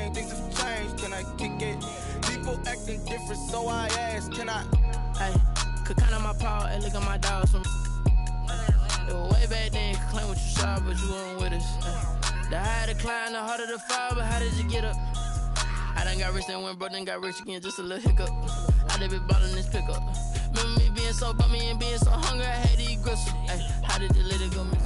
change, things have changed. Can I kick it? People acting different, so I ask, can I? Hey, could count on my power, and look at my dogs from. It was way back then, could claim what you saw, but you weren't with us. The higher the climb, the harder the fall, but how did you get up? I done got rich, then went broke, then got rich again, just a little hiccup. I done been ballin' this pickup. Remember me being so bummy and being so hungry, I had to eat gristle. Hey, how did you let it go miss?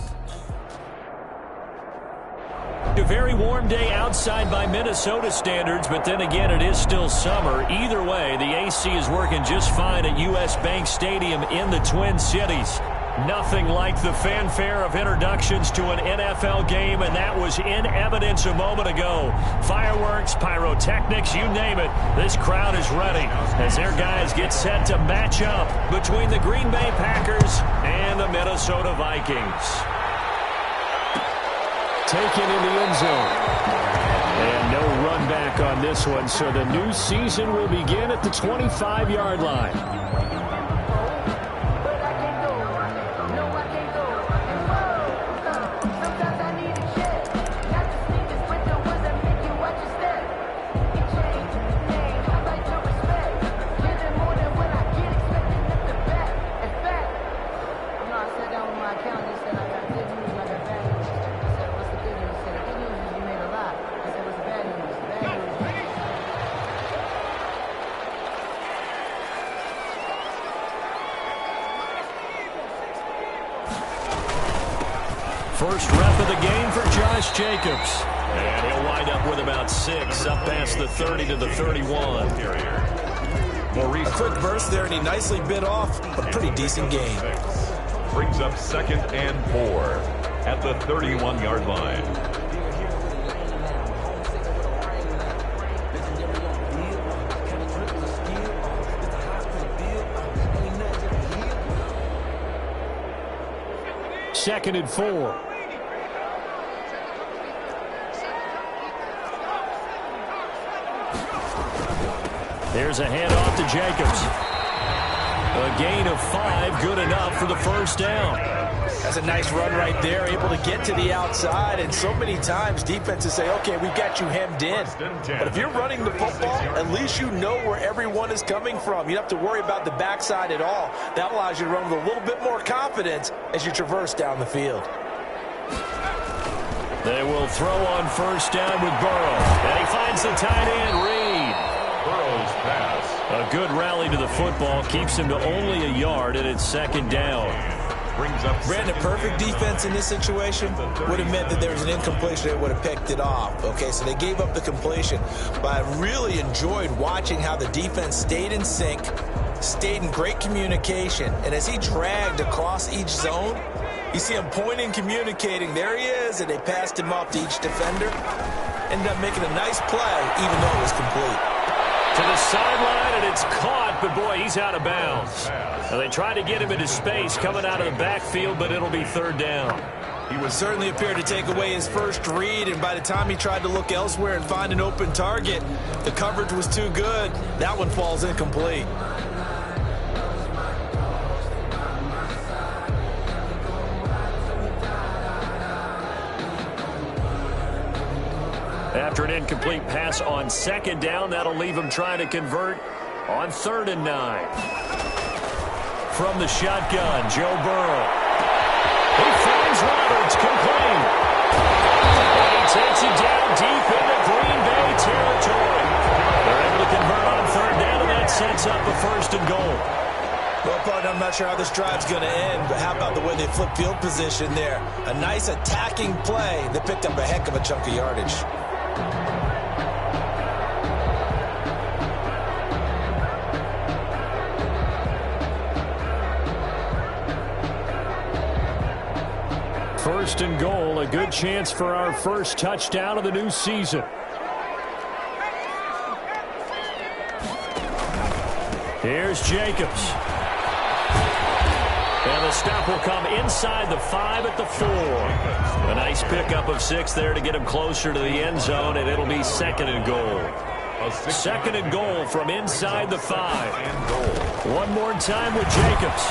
A very warm day outside by Minnesota standards, but then again, it is still summer. Either way, the AC is working just fine at U.S. Bank Stadium in the Twin Cities. Nothing like the fanfare of introductions to an NFL game, and that was in evidence a moment ago. Fireworks, pyrotechnics, you name it. This crowd is ready as their guys get set to match up between the Green Bay Packers and the Minnesota Vikings. Taken in the end zone. And no run back on this one, so the new season will begin at the 25-yard line. First rep of the game for Josh Jacobs. And he'll wind up with about 6, up past the 30 to the 31. A quick burst there, and he nicely bit off a pretty decent gain. Brings up 2nd and 4 at the 31-yard line. Second and 4. There's a handoff to Jacobs. A gain of 5, good enough for the first down. That's a nice run right there, able to get to the outside, and so many times defenses say, okay, we've got you hemmed in. But if you're running the football, at least you know where everyone is coming from. You don't have to worry about the backside at all. That allows you to run with a little bit more confidence as you traverse down the field. They will throw on first down with Burrow, and he finds the tight end, Reed. Burrow's pass. A good rally to the football keeps him to only a yard, and it's second down. Brandon, perfect defense in this situation would have meant that there was an incompletion that would have picked it off. Okay, so they gave up the completion, but I really enjoyed watching how the defense stayed in sync, stayed in great communication, and as he dragged across each zone, you see him pointing, communicating, there he is, and they passed him off to each defender. Ended up making a nice play, even though it was complete. To the sideline, and it's caught, but boy, he's out of bounds. Now, they tried to get him into space coming out of the backfield, but it'll be third down. He would certainly appear to take away his first read, and by the time he tried to look elsewhere and find an open target, the coverage was too good. That one falls incomplete. After an incomplete pass on second down, that'll leave him trying to convert on 3rd and 9. From the shotgun, Joe Burrow. He finds Roberts, complete. And he takes it down deep into Green Bay territory. They're able to convert on 3rd down, and that sets up a 1st and goal. Well, partner, I'm not sure how this drive's going to end, but how about the way they flip field position there? A nice attacking play that picked up a heck of a chunk of yardage. First and goal, a good chance for our first touchdown of the new season. Here's Jacobs. And the stop will come inside the 5 at the 4. A nice pickup of 6 there to get him closer to the end zone, and it'll be 2nd and goal. 2nd and goal from inside the 5. One more time with Jacobs.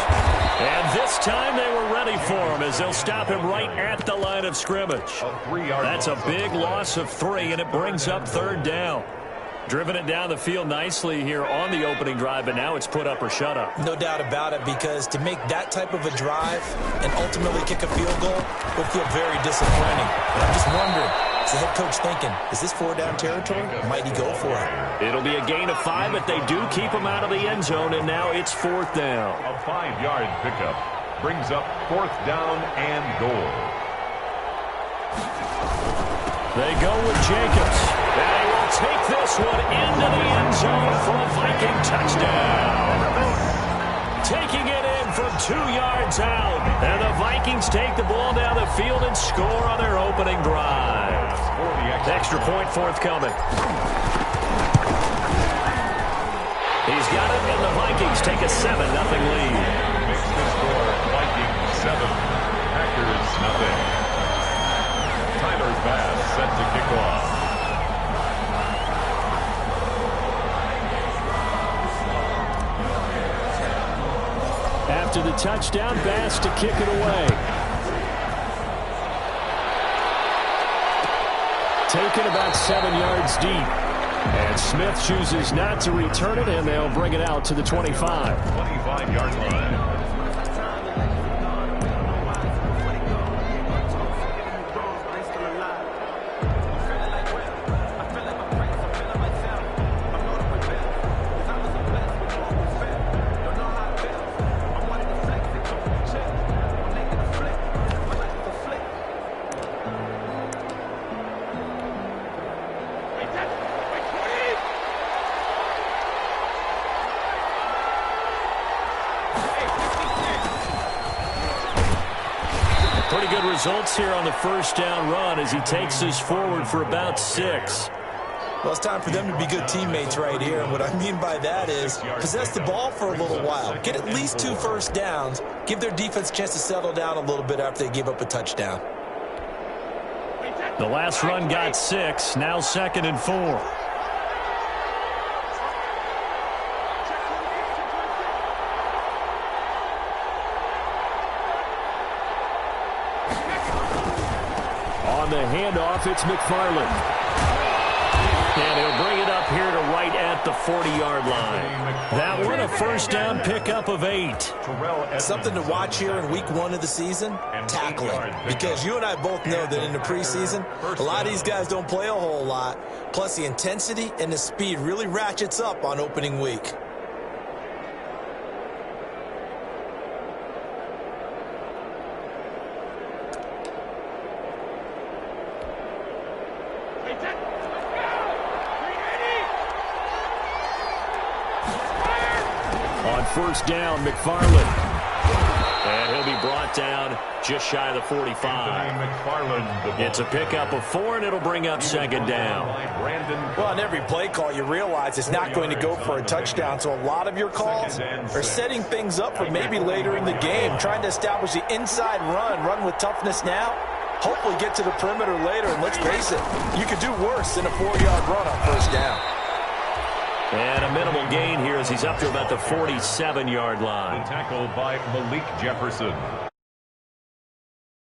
And this time they were ready. ready for him as they'll stop him right at the line of scrimmage. That's a big loss of 3, and it brings up 3rd down. Driven it down the field nicely here on the opening drive, but now it's put up or shut up. No doubt about it, because to make that type of a drive and ultimately kick a field goal would feel very disappointing. And I'm just wondering, is the head coach thinking, is this 4-down territory? Might he go for it? It'll be a gain of 5, but they do keep him out of the end zone, and now it's 4th down. A 5-yard pickup brings up 4th down and goal. They go with Jacobs. They will take this one into the end zone for a Viking touchdown. Taking it in from 2 yards out. And the Vikings take the ball down the field and score on their opening drive. Extra point forthcoming. He's got it, and the Vikings take a 7-0 lead. Makes the score Vikings 7, Packers nothing. Tyler's pass set to kick off. After the touchdown, Bass to kick it away. Taken about 7 yards deep. And Smith chooses not to return it, and they'll bring it out to the 25. 25-yard line. Pretty good results here on the 1st down run as he takes us forward for about 6. Well, it's time for them to be good teammates right here. And what I mean by that is possess the ball for a little while. Get at least 2 first downs. Give their defense a chance to settle down a little bit after they give up a touchdown. The last run got 6. Now 2nd and 4. On the handoff, it's McFarland. And he'll bring it up here to right at the 40-yard line. That one, a 1st down pickup of 8. Something to watch here in week 1 of the season, tackling. Because you and I both know that in the preseason, a lot of these guys don't play a whole lot. Plus, the intensity and the speed really ratchets up on opening week. On 1st down, McFarland. And he'll be brought down just shy of the 45. It's a pickup of 4, and it'll bring up 2nd down. Well, on every play call, you realize it's not going to go for a touchdown. So a lot of your calls are setting things up for maybe later in the game, trying to establish the inside run with toughness now. Hopefully get to the perimeter later, and let's face it, you could do worse than a 4-yard run on 1st down. And a minimal gain here as he's up to about the 47-yard line. Tackled by Malik Jefferson.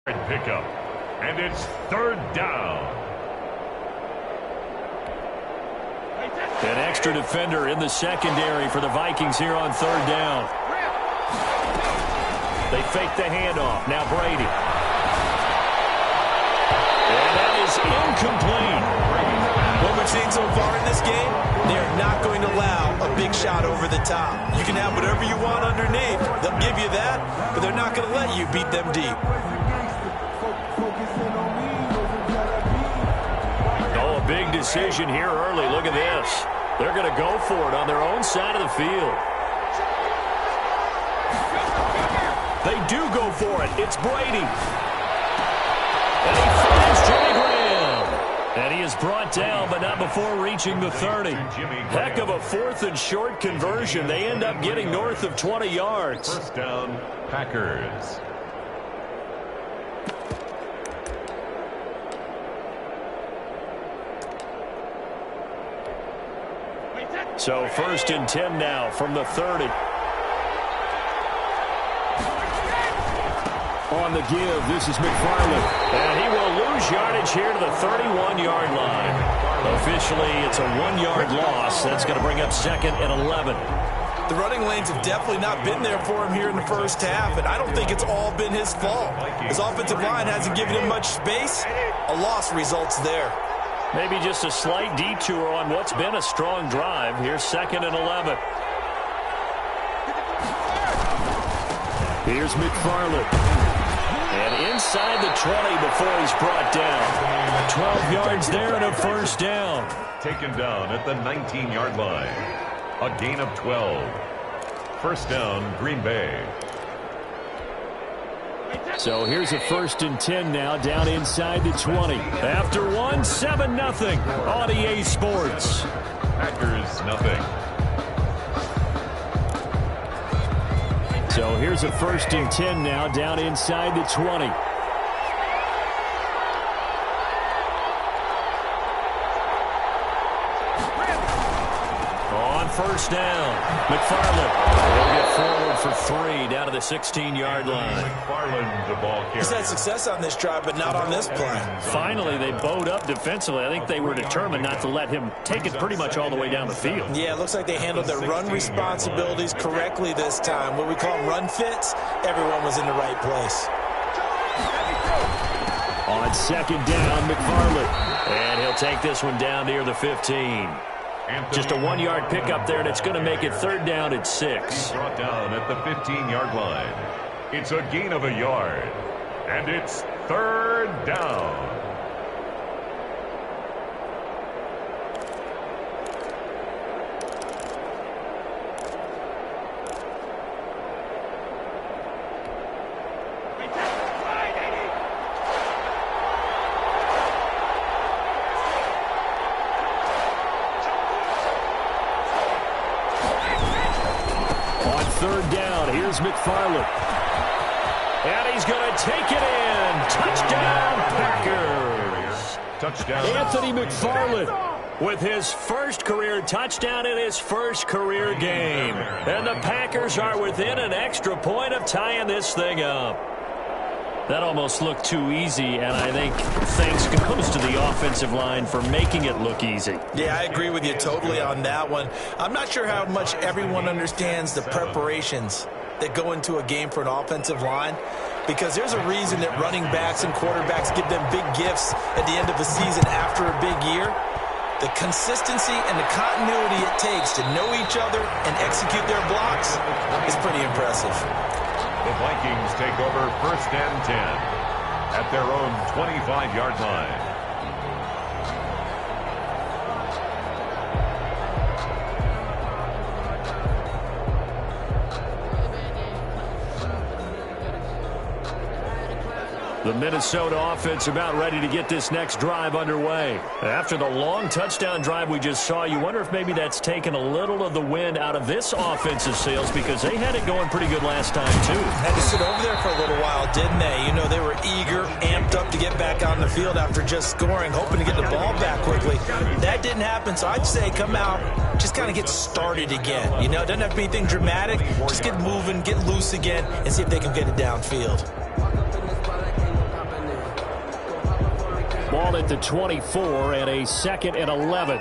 Pickup. And it's 3rd down. An extra defender in the secondary for the Vikings here on 3rd down. They fake the handoff. Now Brady. And that is incomplete. What we've seen so far in this game, they are not going to allow a big shot over the top. You can have whatever you want underneath. They'll give you that, but they're not going to let you beat them deep. Oh, a big decision here early. Look at this. They're going to go for it on their own side of the field. They do go for it. It's Brady. And he finds Jimmy Graham. And he is brought down, but not before reaching the 30. Heck of a 4th and short conversion. They end up getting north of 20 yards. 1st down, Packers. So 1st and 10 now from the 30. On on the give. This is McFarland. And he will lose yardage here to the 31-yard line. Officially, it's a 1-yard loss. That's going to bring up 2nd and 11. The running lanes have definitely not been there for him here in the first half, and I don't think it's all been his fault. His offensive line hasn't given him much space. A loss results there. Maybe just a slight detour on what's been a strong drive. Here's 2nd and 11. Here's McFarland. And inside the 20 before he's brought down. 12 yards there and a first down. Taken down at the 19-yard line. A gain of 12. First down, Green Bay. So here's a 1st and 10 now, down inside the 20. After one, 7-0 on EA Sports. Packers, nothing. So here's a 1st and 10 now, down inside the 20. On first down, McFarland will get forward for 3 down to the 16-yard line. McFarland, the ball carrier. He's had success on this drive, but not on this play. Finally, they bowed up defensively. I think they were determined not to let him take it pretty much all the way down the field. Yeah, it looks like they handled their run responsibilities correctly this time. What we call them run fits, everyone was in the right place. On 2nd down, McFarland. And he'll take this one down near the 15. Just a 1-yard pickup there, and it's going to make it 3rd down at 6. Brought down at the 15-yard line. It's a gain of a yard. And it's 3rd down. McFarland. And he's going to take it in. Touchdown, Packers. Touchdown. Anthony McFarland with his first career touchdown in his first career game. And the Packers are within an extra point of tying this thing up. That almost looked too easy, and I think thanks goes to the offensive line for making it look easy. Yeah, I agree with you totally on that one. I'm not sure how much everyone understands the preparations that go into a game for an offensive line, because there's a reason that running backs and quarterbacks give them big gifts at the end of the season after a big year. The consistency and the continuity it takes to know each other and execute their blocks is pretty impressive. The Vikings take over 1st and 10 at their own 25-yard line. The Minnesota offense about ready to get this next drive underway. After the long touchdown drive we just saw, you wonder if maybe that's taken a little of the wind out of this offensive sails, because they had it going pretty good last time, too. Had to sit over there for a little while, didn't they? You know, they were eager, amped up to get back on the field after just scoring, hoping to get the ball back quickly. That didn't happen, so I'd say come out, just kind of get started again. You know, it doesn't have to be anything dramatic. Just get moving, get loose again, and see if they can get it downfield. Ball at the 24 and a 2nd and 11.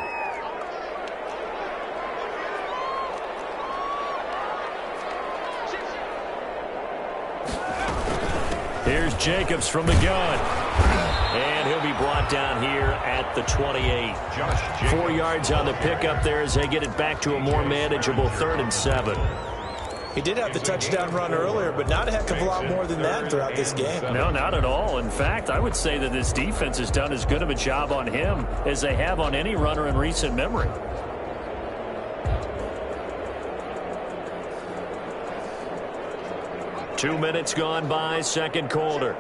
Here's Jacobs from the gun. And he'll be brought down here at the 28. 4 yards on the pickup there as they get it back to a more manageable 3rd and 7. He did have the touchdown run earlier, but not a heck of a lot more than that throughout this game. No, not at all. In fact, I would say that this defense has done as good of a job on him as they have on any runner in recent memory. Two minutes gone by, second quarter.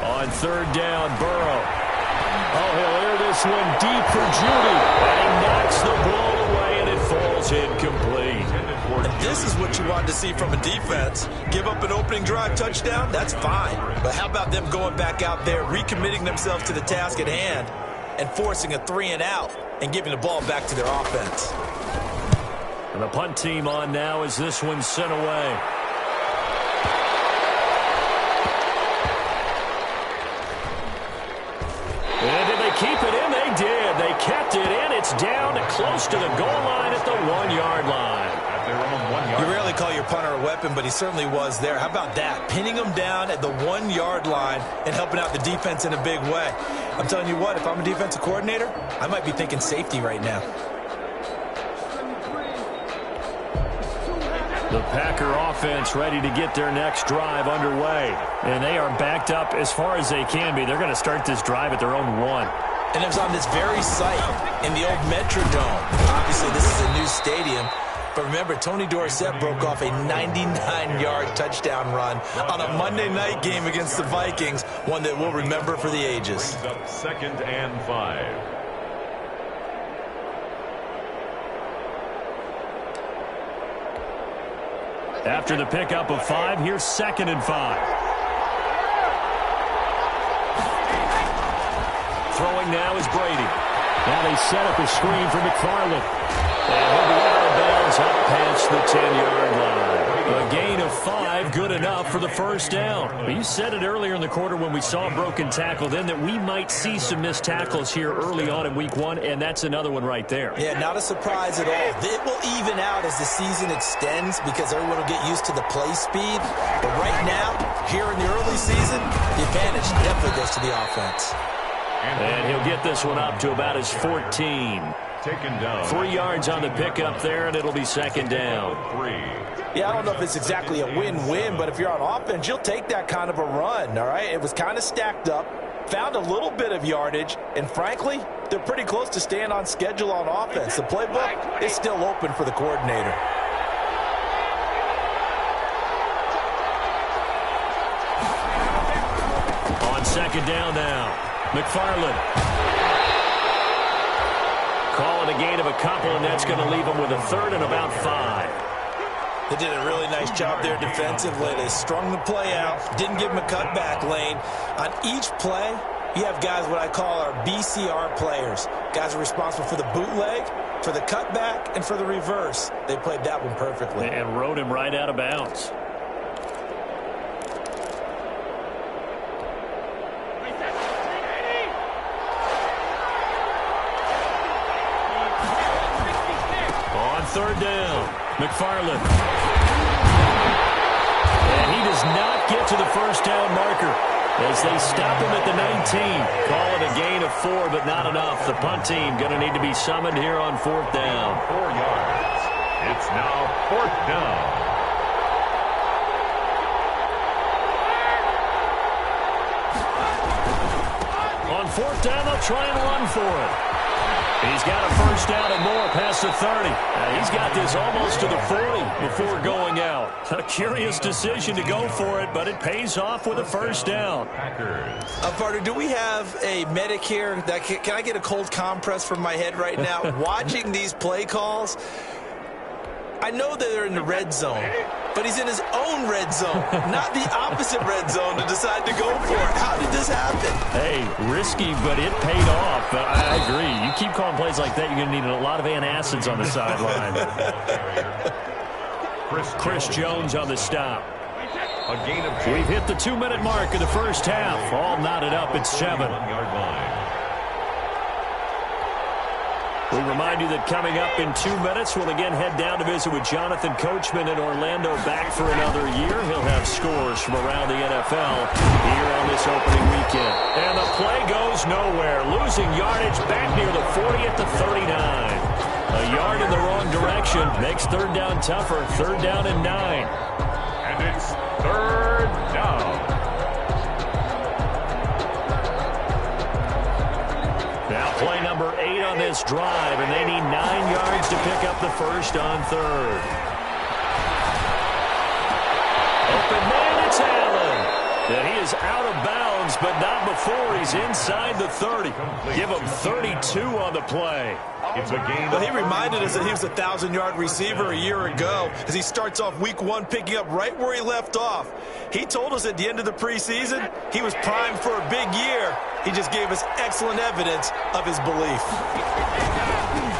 On 3rd down, Burrow. Oh, he'll air this one deep for Judy. And he knocks the ball away, and it falls incomplete. And this is what you want to see from a defense. Give up an opening drive touchdown, that's fine. But how about them going back out there, recommitting themselves to the task at hand, and forcing a 3 and out, and giving the ball back to their offense. And the punt team on now as this one's sent away. And did they keep it in? They did. They kept it in. It's down close to the goal line at the 1-yard line. At their own 1 yard. You rarely call your punter a weapon, but he certainly was there. How about that? Pinning him down at the 1-yard line and helping out the defense in a big way. I'm telling you what, if I'm a defensive coordinator, I might be thinking safety right now. The Packer offense ready to get their next drive underway. And they are backed up as far as they can be. They're going to start this drive at their own 1. And it was on this very site in the old Metrodome. Obviously, this is a new stadium. But remember, Tony Dorsett broke off a 99-yard touchdown run on a Monday night game against the Vikings, one that we'll remember for the ages. Brings up 2nd and 5. After the pickup of 5, here's 2nd and 5. Throwing now is Brady. Now they set up a screen for McFarland. And he'll be out of bounds up past the 10-yard line. A gain of 5, good enough for the first down. But you said it earlier in the quarter when we saw a broken tackle then that we might see some missed tackles here early on in week 1, and that's another one right there. Yeah, not a surprise at all. It will even out as the season extends because everyone will get used to the play speed. But right now, here in the early season, the advantage definitely goes to the offense. And he'll get this one up to about his 14. Taken down. 3 yards on the pickup there, and it'll be 2nd down. 3. Yeah, I don't know if it's exactly a win-win, but if you're on offense, you'll take that kind of a run, all right? It was kind of stacked up, found a little bit of yardage, and frankly, they're pretty close to staying on schedule on offense. The playbook is still open for the coordinator. On 2nd down now, McFarland. Calling a gain of a couple, and that's going to leave them with a 3rd and about 5. They did a really nice job there defensively. They strung the play out, didn't give them a cutback lane. On each play, you have guys what I call our BCR players. Guys are responsible for the bootleg, for the cutback, and for the reverse. They played that one perfectly. And rode him right out of bounds. On 3rd down, McFarland. And he does not get to the first down marker as they stop him at the 19. Call it a gain of 4, but not enough. The punt team going to need to be summoned here on 4th down. 4 yards. It's now 4th down. On 4th down, they'll try and run for it. He's got a first down and more past the 30. He's got this almost to the 40 before going out. A curious decision to go for it, but it pays off with a first down. Partner, do we have a medic here? Can I get a cold compress from my head right now? Watching these play calls, I know that they're in the red zone, but he's in his own red zone, not the opposite red zone to decide to go for it. How did this happen? Hey, risky, but it paid off. I agree. You keep calling plays like that, you're going to need a lot of antacids on the sideline. Chris Jones on the stop. A gain of 2. We've hit the 2-minute mark of the first half. All knotted up at 7. 1-yard line. We remind you that coming up in 2 minutes, we'll again head down to visit with Jonathan Coachman in Orlando, back for another year. He'll have scores from around the NFL here on this opening weekend. And the play goes nowhere. Losing yardage back near the 40 at the 39. A yard in the wrong direction makes 3rd down tougher. 3rd down and 9. And it's 3rd down. Now play number 8 on this drive, and they need 9 yards to pick up the first on 3rd. Open man, it's Allen. And he is out of bounds, but not before he's inside the 30. Give him 32 on the play. It's a gain. Well, he reminded us that he was a 1,000-yard receiver a year ago as he starts off week 1 picking up right where he left off. He told us at the end of the preseason he was primed for a big year. He just gave us excellent evidence of his belief.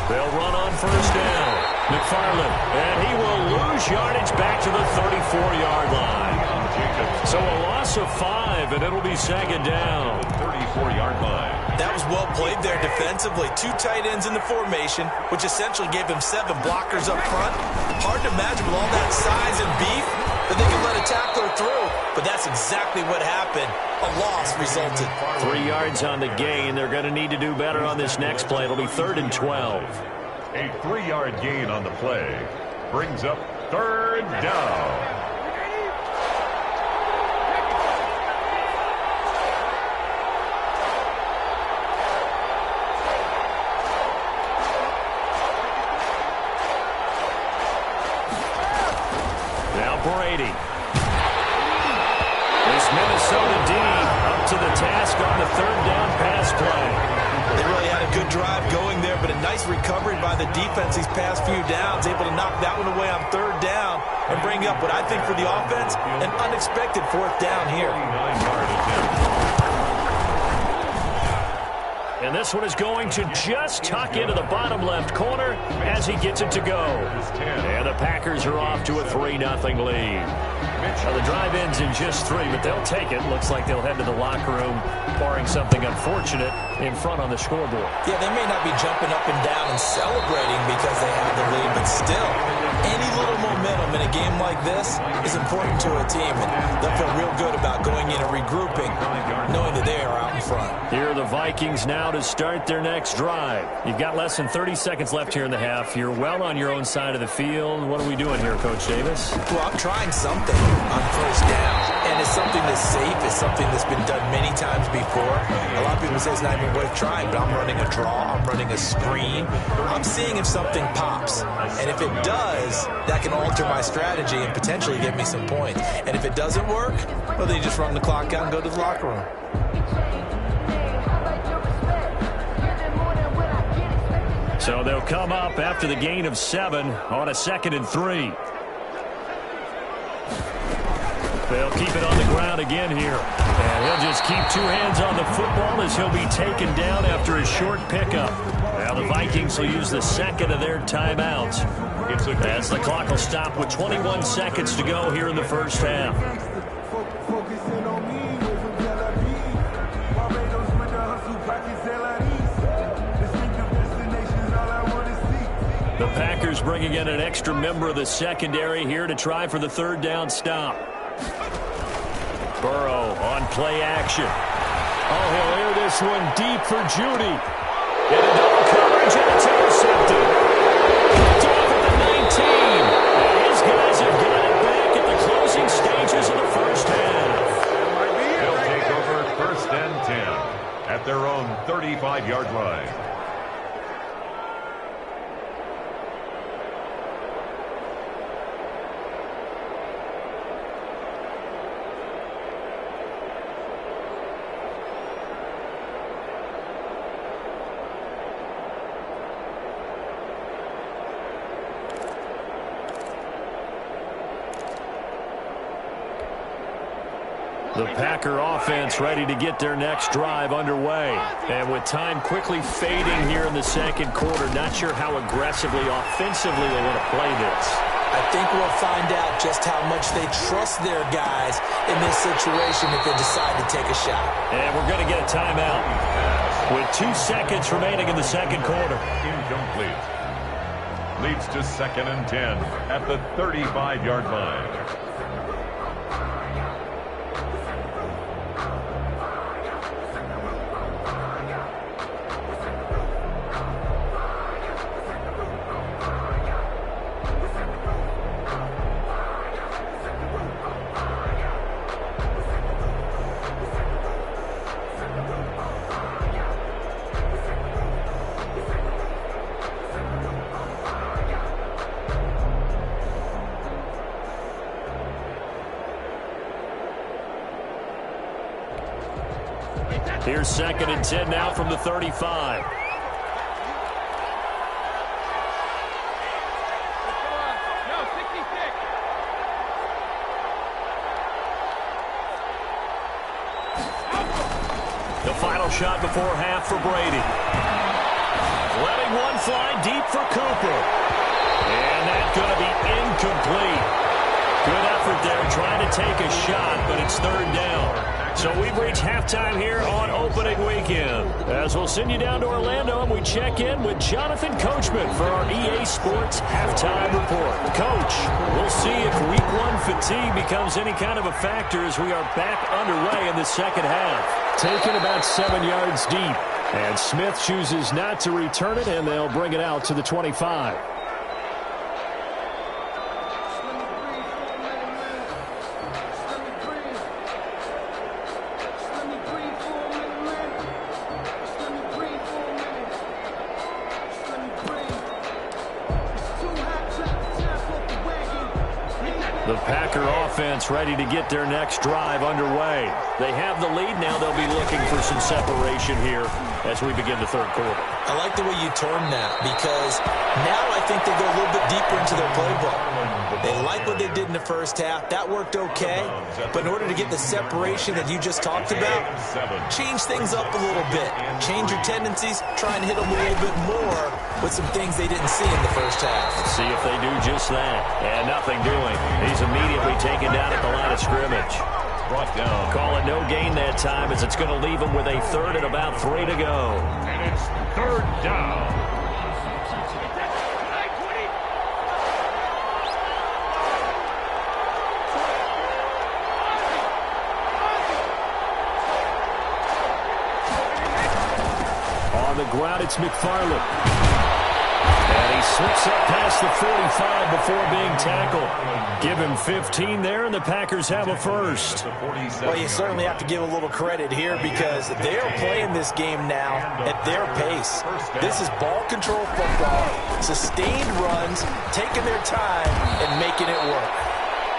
They'll run on first down. McFarland, and he will lose yardage back to the 34-yard line. So a loss of 5, and it'll be second down. 34-yard line. That was well played there defensively. 2 tight ends in the formation, which essentially gave him 7 blockers up front. Hard to imagine with all that size and beef that they could let a tackler through. But that's exactly what happened. A loss resulted. 3 yards on the gain. They're going to need to do better on this next play. It'll be 3rd and 12. A 3-yard gain on the play brings up 3rd down. Brady. This Minnesota D up to the task on the 3rd down pass play. They really had a good drive going there, but a nice recovery by the defense these past few downs, able to knock that one away on 3rd down and bring up what I think for the offense, an unexpected 4th down here. 9-yard attempt. And this one is going to just tuck into the bottom left corner as he gets it to go. And the Packers are off to a 3-0 lead. Now the drive ends in just 3, but they'll take it. Looks like they'll head to the locker room, barring something unfortunate in front on the scoreboard. Yeah, they may not be jumping up and down and celebrating because they have the lead, but still, any little momentum in a game like this is important to a team, and they'll feel real good about going in and regrouping, knowing that they are out in front. Here are the Vikings now to start their next drive. You've got less than 30 seconds left here in the half. You're well on your own side of the field. What are we doing here, Coach Davis? Well, I'm trying something on first down, and it's something that's safe. It's something that's been done many times before. A lot of people say it's not even worth trying, but I'm running a draw. I'm running a screen. I'm seeing if something pops, and if it does, that can alter my strategy and potentially get me some points. And if it doesn't work, well, then you just run the clock out and go to the locker room. So they'll come up after the gain of 7 on a 2nd and 3. They'll keep it on the ground again here. And he'll just keep 2 hands on the football as he'll be taken down after a short pickup. Now the Vikings will use the 2nd of their timeouts as the clock will stop with 21 seconds to go here in the first half. The Packers bringing in an extra member of the secondary here to try for the 3rd down stop. Burrow on play action. Oh, he'll air this one deep for Judy. Into double coverage, and it's intercepted. Picked off at the 19. And his guys have got it back at the closing stages of the first half. They'll take over 1st and 10 at their own 35-yard line. The Packer offense ready to get their next drive underway. And with time quickly fading here in the 2nd quarter, not sure how aggressively, offensively they want to play this. I think we'll find out just how much they trust their guys in this situation if they decide to take a shot. And we're going to get a timeout with 2 seconds remaining in the 2nd quarter. Incomplete. Leads to 2nd and 10 at the 35-yard line. Here's 2nd and 10 now from the 35. The final shot before half for Brady. Letting one fly deep for Cooper. And that's going to be incomplete. Good effort there trying to take a shot, but it's 3rd down. So we've reached halftime here on opening weekend. As we'll send you down to Orlando and we check in with Jonathan Coachman for our EA Sports Halftime Report. Coach, we'll see if Week 1 fatigue becomes any kind of a factor as we are back underway in the second half. Taken about 7 yards deep. And Smith chooses not to return it, and they'll bring it out to the 25. The Packer offense ready to get their next drive underway. They have the lead now. They'll be looking for some separation here as we begin the 3rd quarter. I like the way you term that because now I think they go a little bit deeper into their playbook. They like what they did in the first half. That worked okay. But in order to get the separation that you just talked about, change things up a little bit. Change your tendencies. Try and hit them a little bit more with some things they didn't see in the first half. See if they do just that. And nothing doing. He's immediately taken down at the line of scrimmage. Brought down. Call it no gain that time as it's going to leave him with a 3rd and about 3 to go. And it's 3rd down. On the ground, it's McFarland. And he slips up past the 45 before being tackled. Give him 15 there, and the Packers have a first. Well, you certainly have to give a little credit here because they are playing this game now at their pace. This is ball control football, sustained runs, taking their time, and making it work.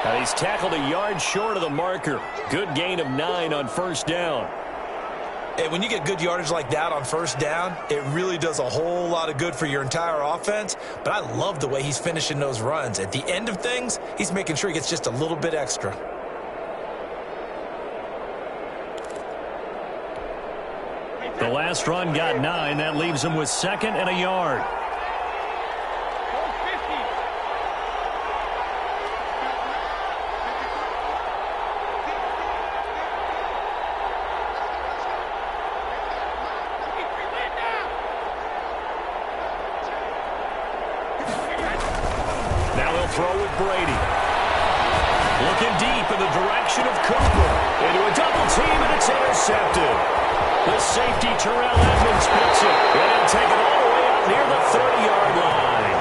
Now he's tackled a yard short of the marker. Good gain of 9 on 1st down. And when you get good yardage like that on 1st down, it really does a whole lot of good for your entire offense. But I love the way he's finishing those runs. At the end of things, he's making sure he gets just a little bit extra. The last run got 9. That leaves him with 2nd and a yard. Throw with Brady. Looking deep in the direction of Cooper. Into a double team, and it's intercepted. The safety, Terrell Edmonds, picks it. And he'll take it all the way out near the 30-yard line.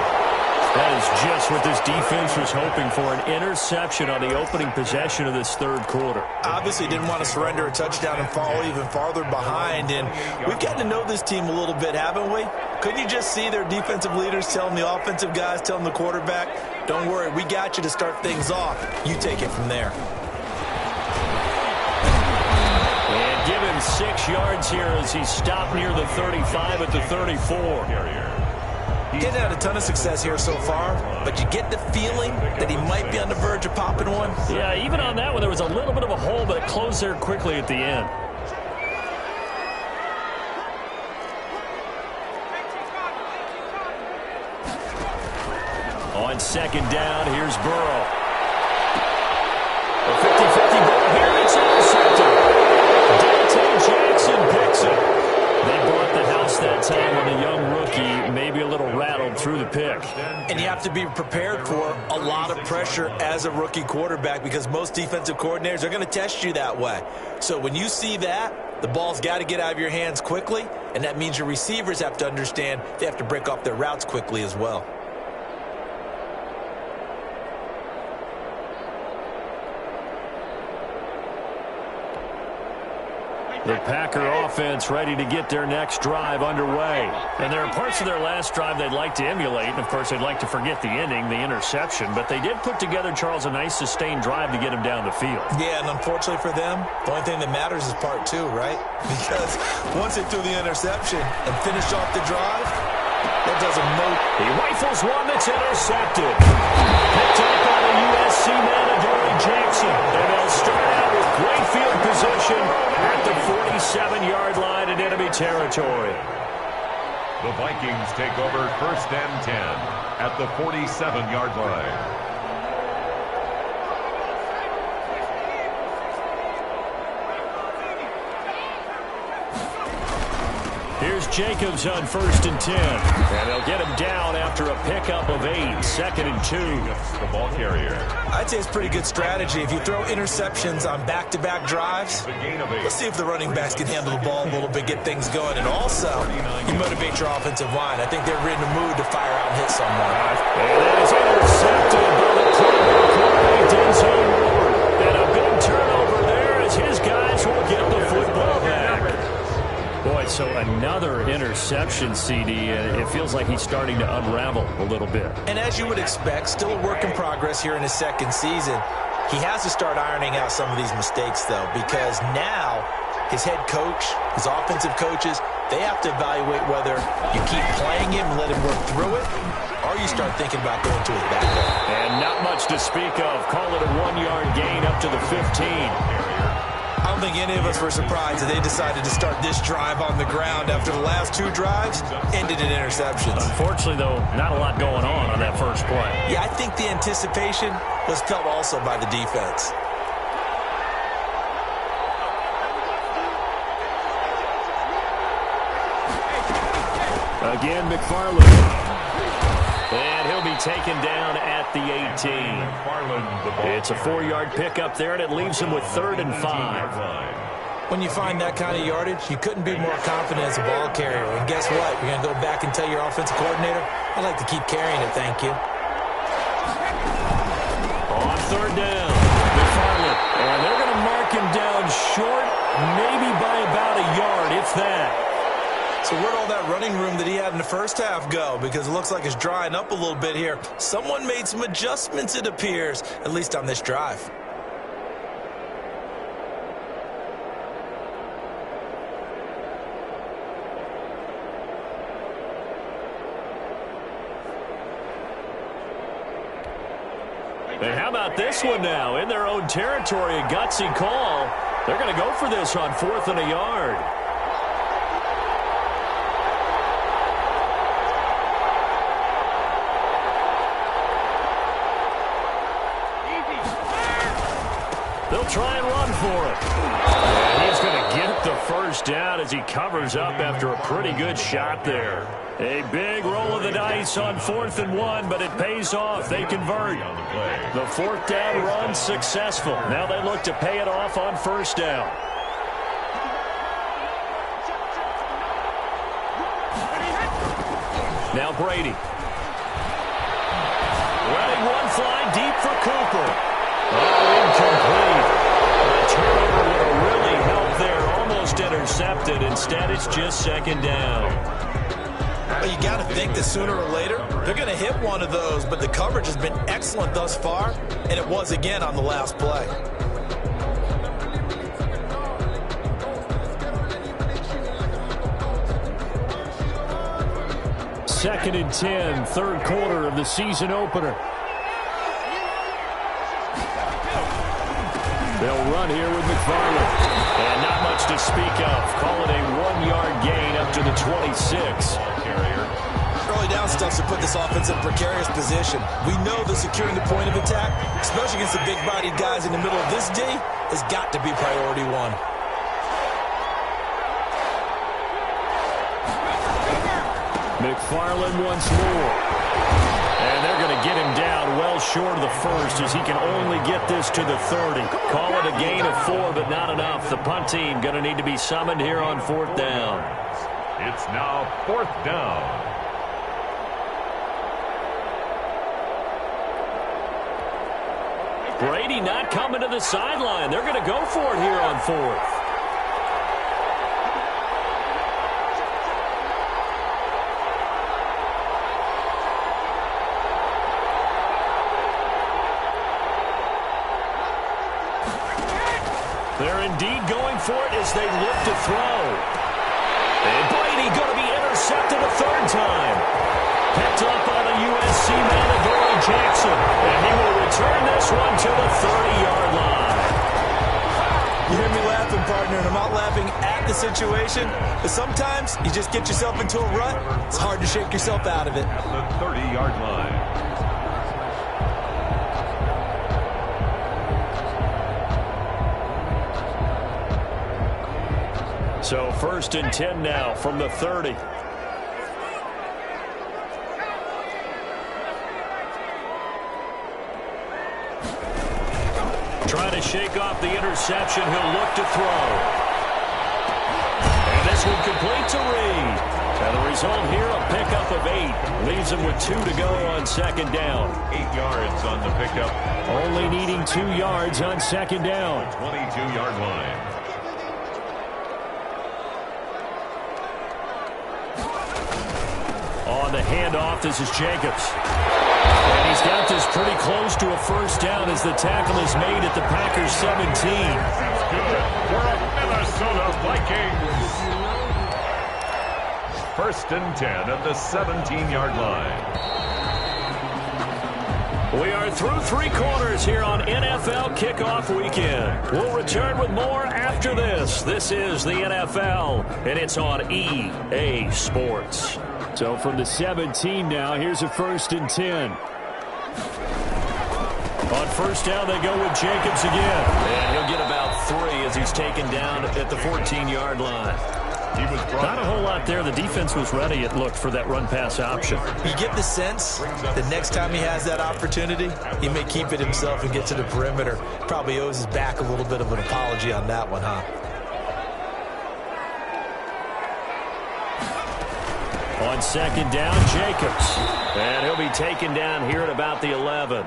That is just what this defense was hoping for, an interception on the opening possession of this 3rd quarter. Obviously didn't want to surrender a touchdown and fall even farther behind. And we've gotten to know this team a little bit, haven't we? Couldn't you just see their defensive leaders telling the offensive guys, telling the quarterback, don't worry, we got you to start things off. You take it from there. And give him 6 yards here as he stopped near the 35 at the 34. He's had a ton of success here so far, but you get the feeling that he might be on the verge of popping one. Yeah, even on that one, there was a little bit of a hole, but it closed there quickly at the end. On 2nd down, here's Burrow. A 50-50 ball here, it's intercepted. Dante Jackson picks it. They brought the house that time on a young rookie, maybe a little rattled through the pick. And you have to be prepared for a lot of pressure as a rookie quarterback because most defensive coordinators are going to test you that way. So when you see that, the ball's got to get out of your hands quickly, and that means your receivers have to understand they have to break off their routes quickly as well. The Packer offense ready to get their next drive underway. And there are parts of their last drive they'd like to emulate. And, of course, they'd like to forget the ending, the interception. But they did put together, Charles, a nice sustained drive to get him down the field. Yeah, and unfortunately for them, the only thing that matters is part two, right? Because once they threw the interception and finished off the drive, that doesn't move. He rifles one that's intercepted. Picked up by the USC man, Adoree Jackson. And they'll start out with great field position at the 47-yard line in enemy territory. The Vikings take over 1st and 10 at the 47-yard line. Here's Jacobs on 1st and 10. And they'll get him down after a pickup of 8, 2nd and 2. The ball carrier. I'd say it's pretty good strategy. If you throw interceptions on back-to-back drives, let's see if the running backs can handle the ball a little bit, get things going. And also, you motivate your offensive line. I think they're in the mood to fire out and hit someone. And that is intercepted by the quarterback, Denzel Ward. And a big turnover there as his guys will get the football back. Boy, so another interception, CD, and it feels like he's starting to unravel a little bit. And as you would expect, still a work in progress here in his second season. He has to start ironing out some of these mistakes, though, because now his head coach, his offensive coaches, they have to evaluate whether you keep playing him and let him work through it, or you start thinking about going to his backup. And not much to speak of. Call it a 1-yard gain up to the 15. I don't think any of us were surprised that they decided to start this drive on the ground after the last two drives ended in interceptions. Unfortunately, though, not a lot going on that first play. Yeah, I think the anticipation was felt also by the defense. Again, McFarland. And he'll be taken down at the 18. It's a 4-yard pickup there, and it leaves him with 3rd and 5. When you find that kind of yardage, you couldn't be more confident as a ball carrier. And guess what? You're going to go back and tell your offensive coordinator, I'd like to keep carrying it, thank you. On 3rd down, McFarland. And they're going to mark him down short, maybe by about a yard, if that. So where'd all that running room that he had in the first half go? Because it looks like it's drying up a little bit here. Someone made some adjustments, it appears, at least on this drive. And how about this one now? In their own territory, a gutsy call. They're going to go for this on 4th and a yard. They'll try and run for it. And he's going to get the first down as he covers up after a pretty good shot there. A big roll of the dice on 4th and 1, but it pays off. They convert. The 4th down run successful. Now they look to pay it off on 1st down. Now Brady. Letting one fly deep for Cooper. Oh, incomplete. The turnover would have really helped there. Almost intercepted. Instead, it's just 2nd down. Well, you got to think that sooner or later, they're going to hit one of those. But the coverage has been excellent thus far, and it was again on the last play. Second and 10, 3rd quarter of the season opener. They'll run here with McFarland. And not much to speak of. Call it a 1-yard gain up to the 26. Early down stuff to put this offense in a precarious position. We know that securing the point of attack, especially against the big-bodied guys in the middle of this D, has got to be priority one. McFarland once more. And they're going to get him down well short of the first as he can only get this to the 30. Call it a gain of 4, but not enough. The punt team going to need to be summoned here on 4th down. It's now 4th down. Brady not coming to the sideline. They're going to go for it here on 4th. indeed going for it as they look to throw. And Brady going to be intercepted a third time. Picked up by the USC man, Adoree Jackson. And he will return this one to the 30-yard line. You hear me laughing, partner, and I'm not laughing at the situation. But sometimes you just get yourself into a rut. It's hard to shake yourself out of it. At the 30-yard line. So 1st and 10 now from the 30. Trying to shake off the interception. He'll look to throw. And this one complete to Reed. And the result here, a pickup of 8. Leaves him with 2 to go on 2nd down. 8 yards on the pickup. Only needing 2 yards on 2nd down. 22-yard line. On the handoff, this is Jacobs. And he's got this pretty close to a first down as the tackle is made at the Packers 17. Good for a Minnesota Vikings. 1st and 10 at the 17-yard line. We are through 3 quarters here on NFL Kickoff Weekend. We'll return with more after this. This is the NFL, and it's on EA Sports. So from the 17 now, here's a 1st and 10. On 1st down, they go with Jacobs again. And he'll get about 3 as he's taken down at the 14-yard line. Not a whole lot there. The defense was ready, it looked, for that run-pass option. You get the sense that next time he has that opportunity, he may keep it himself and get to the perimeter. Probably owes his back a little bit of an apology on that one, huh? On 2nd down, Jacobs. And he'll be taken down here at about the 11.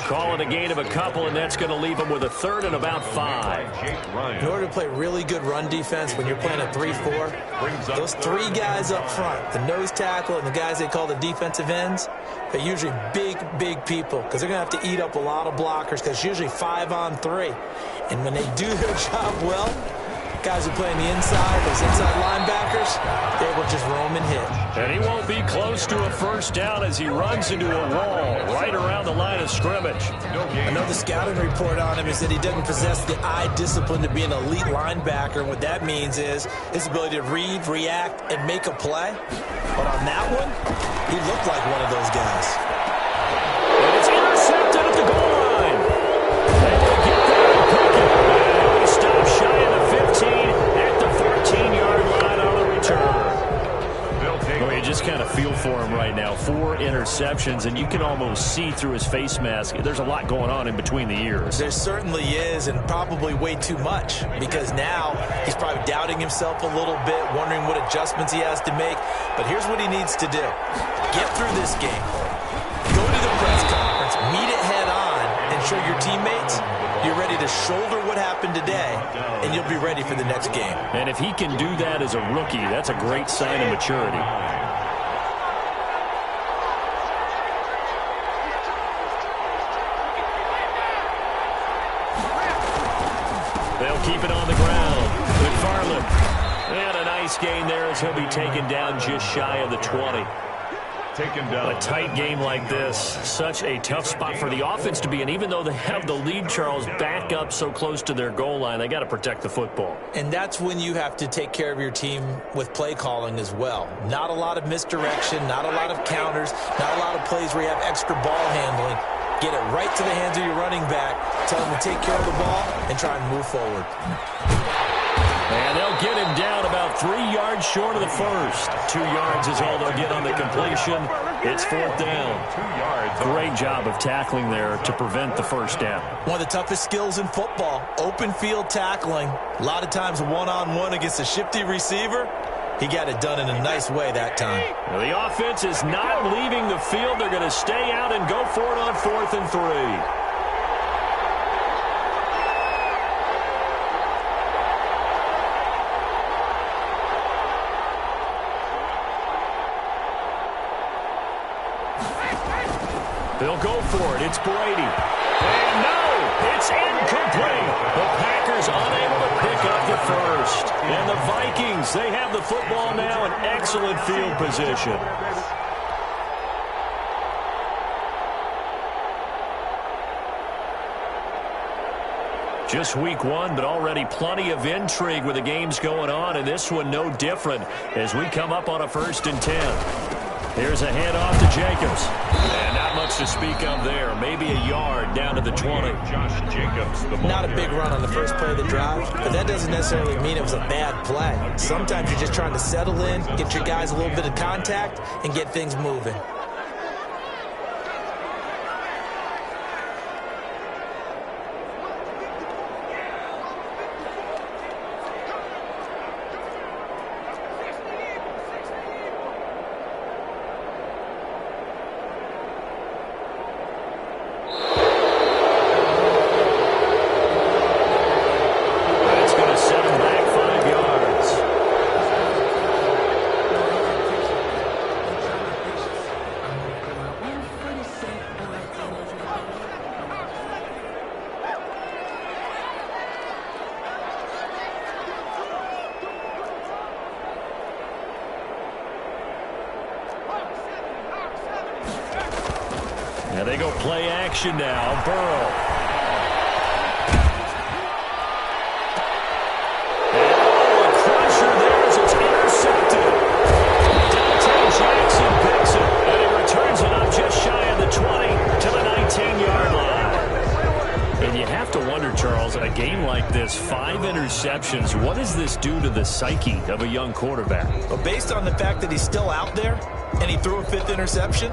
Calling a gain of a couple, and that's going to leave him with a 3rd and about 5. In order to play really good run defense when you're playing a 3-4, those 3 guys up front, the nose tackle and the guys they call the defensive ends, they're usually big people because they're going to have to eat up a lot of blockers because it's usually 5 on 3. And when they do their job well, guys who play on the inside, those inside linebackers, they will just roam and hit. And he won't be close to a first down as he runs into a wall right around the line of scrimmage. Another scouting report on him is that he doesn't possess the eye discipline to be an elite linebacker. And what that means is his ability to read, react, and make a play. But on that one, he looked like one of those guys. And it's intercepted at the goal line. And they get there and pick it. And he stops shy of the 15 at the 14-yard line on the return. Well, you just kind of feel for him right now. 4 interceptions, and you can almost see through his face mask. There's a lot going on in between the ears. There certainly is, and probably way too much, because now he's probably doubting himself a little bit, wondering what adjustments he has to make. But here's what he needs to do. Get through this game. Go to the press conference, meet it head on, and show your teammates you're ready to shoulder what happened today, and you'll be ready for the next game. And if he can do that as a rookie, that's a great sign of maturity. They'll keep it on the ground. McFarland. And a nice gain there as he'll be taken down just shy of the 20. Taken down. A tight game like this, such a tough spot for the offense to be in. Even though they have the lead, Charles, back up so close to their goal line, they got to protect the football. And that's when you have to take care of your team with play calling as well. Not a lot of misdirection, not a lot of counters, not a lot of plays where you have extra ball handling. Get it right to the hands of your running back, tell him to take care of the ball, and try and move forward. And they'll get him down about 3 yards short of the first. 2 yards is all they'll get on the completion. It's 4th down. 2 yards. Great job of tackling there to prevent the first down. One of the toughest skills in football, open field tackling. A lot of times one-on-one against a shifty receiver. He got it done in a nice way that time. Well, the offense is not leaving the field. They're going to stay out and go for it on 4th and 3. They'll go for it. It's Brady. And no, it's incomplete. The Packers unable to pick up the first. And the Vikings, they have the football now in excellent field position. Just week one, but already plenty of intrigue with the games going on, and this one no different as we come up on a 1st and 10. Here's a handoff to Jacobs. And not much to speak of there. Maybe a yard down to the 20. Josh Jacobs. Not a big run on the first play of the drive, but that doesn't necessarily mean it was a bad play. Sometimes you're just trying to settle in, get your guys a little bit of contact, and get things moving. And they go play action now. Burrow. And a crusher there as it's intercepted. Downtown Jackson picks it. And he returns it up just shy of the 20 to the 19-yard line. And you have to wonder, Charles, in a game like this, 5 interceptions, what does this do to the psyche of a young quarterback? Well, based on the fact that he's still out there and he threw a 5th interception,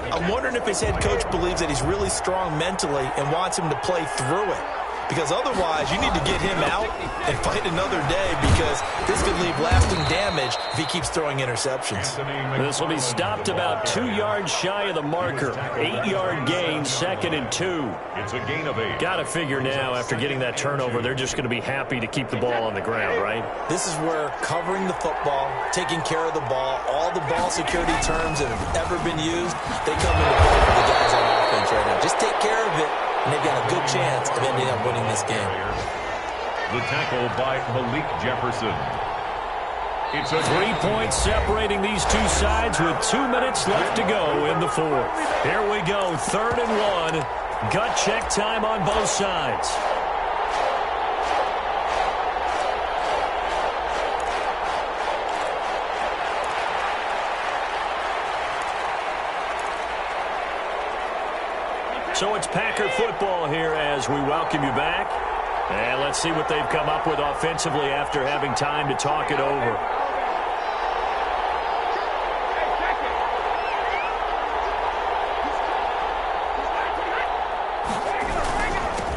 I'm wondering if his head coach believes that he's really strong mentally and wants him to play through it. Because otherwise, you need to get him out and fight another day, because this could leave lasting damage if he keeps throwing interceptions. This will be stopped about 2 yards shy of the marker. 8-yard gain, 2nd and 2. It's a gain of 8. Got to figure now, after getting that turnover, they're just going to be happy to keep the ball on the ground, right? This is where covering the football, taking care of the ball, all the ball security terms that have ever been used, they come into play for the guys on offense right now. Just take care of it, and they've got a good chance of ending up winning this game. The tackle by Malik Jefferson. It's a 3 points separating these two sides with 2 minutes left to go in the 4th. Here we go, 3rd and 1. Gut check time on both sides. So it's Packer football here as we welcome you back. And let's see what they've come up with offensively after having time to talk it over.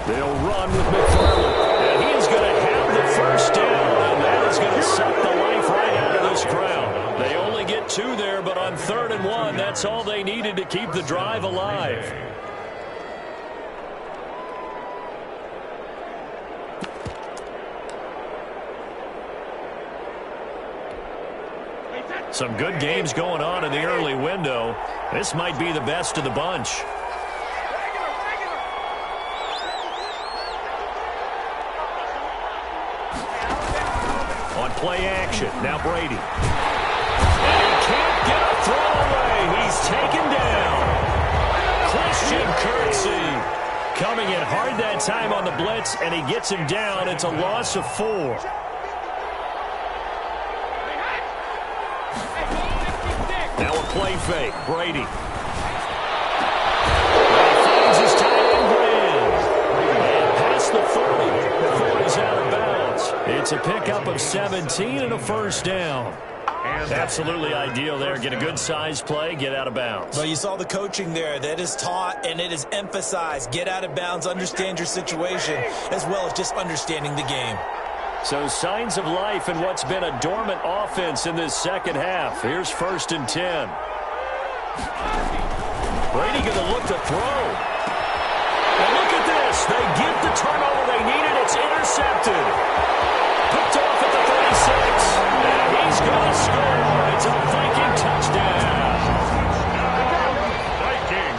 They'll run with McFarland. And he's going to have the first down. And that is going to suck the life right out of this crowd. They only get 2 there, but on 3rd and 1, that's all they needed to keep the drive alive. Some good games going on in the early window. This might be the best of the bunch. On play action, now Brady. And he can't get a throw away. He's taken down. Christian Kirksey coming in hard that time on the blitz, and he gets him down. It's a loss of 4. Now a play fake. Brady. And he finds his tight end Graham. And past the 40 before he's out of bounds. It's a pickup of 17 and a first down. Absolutely ideal there. Get a good size play, get out of bounds. Well, you saw the coaching there. That is taught and it is emphasized. Get out of bounds, understand your situation, as well as just understanding the game. So signs of life in what's been a dormant offense in this second half. Here's 1st and 10. Brady going to look to throw. And look at this. They get the turnover they needed. It's intercepted. Picked off at the 36. And he's going to score. It's a Viking touchdown. Viking.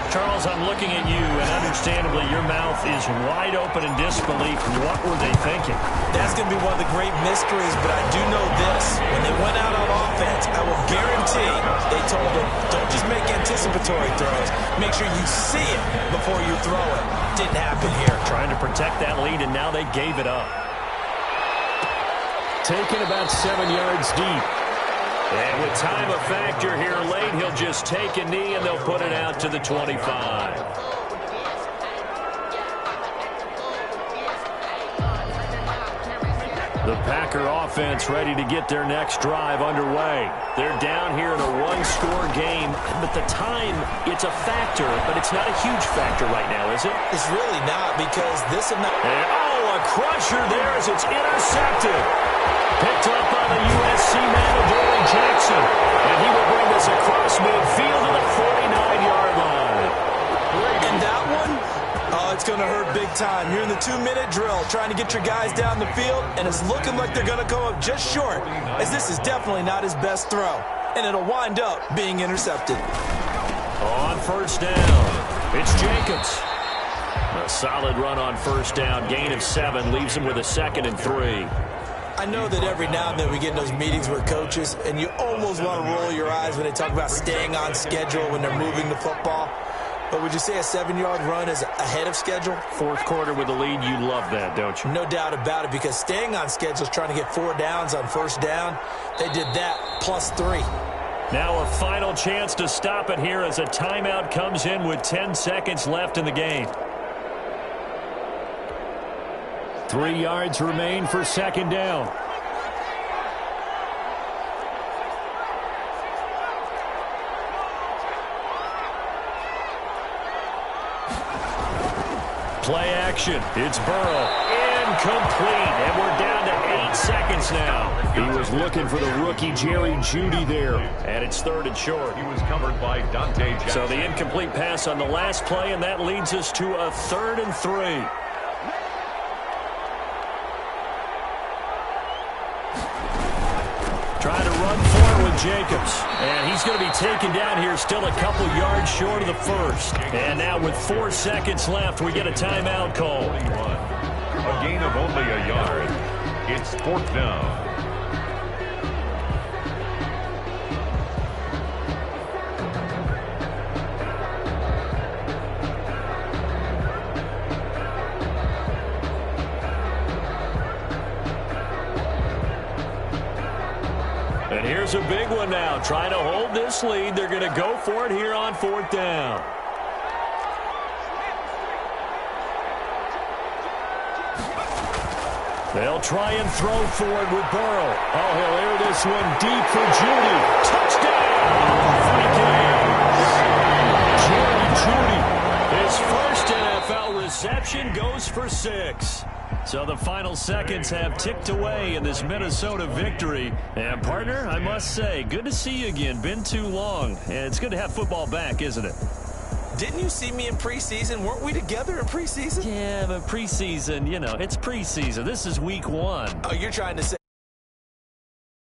Charles, I'm looking looking at you, and understandably your mouth is wide open in disbelief. What were they thinking? That's going to be one of the great mysteries, but I do know this. When they went out on offense, I will guarantee they told them, don't just make anticipatory throws. Make sure you see it before you throw it. Didn't happen here. Trying to protect that lead, and now they gave it up. Taken about 7 yards deep. And with time a factor here late, he'll just take a knee, and they'll put it out to the 25. The Packer offense ready to get their next drive underway. They're down here in a one-score game, but the time, it's a factor, but it's not a huge factor right now, is it? It's really not, because this is not... And, oh, a crusher there as it's intercepted. Picked up by the USC man, Adoree Jackson. And he will bring this across midfield to the 49-yard line. And that one, oh, it's going to hurt big time. You're in the 2-minute drill trying to get your guys down the field, and it's looking like they're going to come up just short, as this is definitely not his best throw. And it'll wind up being intercepted. On first down, it's Jacobs. A solid run on first down. Gain of 7 leaves him with a 2nd and 3. I know that every now and then we get in those meetings with coaches, and you almost want to roll your eyes when they talk about staying on schedule when they're moving the football. But would you say a 7-yard run is ahead of schedule? Fourth quarter with the lead, you love that, don't you? No doubt about it, because staying on schedule is trying to get 4 downs on first down. They did that plus 3. Now a final chance to stop it here as a timeout comes in with 10 seconds left in the game. 3 yards remain for second down. Play action. It's Burrow. Incomplete. And we're down to 8 seconds now. He was looking for the rookie Jerry Jeudy there. And it's 3rd and short. He was covered by Dante Jackson. So the incomplete pass on the last play, and that leads us to a 3rd and 3. Trying to run forward with Jacobs. And he's going to be taken down here, still a couple yards short of the first. And now with 4 seconds left, we get a timeout call. A gain of only a yard. It's 4th down. And here's a big one now. Trying to hold this lead. They're going to go for it here on 4th down. They'll try and throw forward with Burrow. Oh, he'll air this one deep for Jeudy. Touchdown! Jerry Jeudy. His first NFL reception goes for 6. So the final seconds have ticked away in this Minnesota victory. And, partner, I must say, good to see you again. Been too long. And it's good to have football back, isn't it? Didn't you see me in preseason? Weren't we together in preseason? Yeah, but preseason, you know, it's preseason. This is week 1. Oh, you're trying to say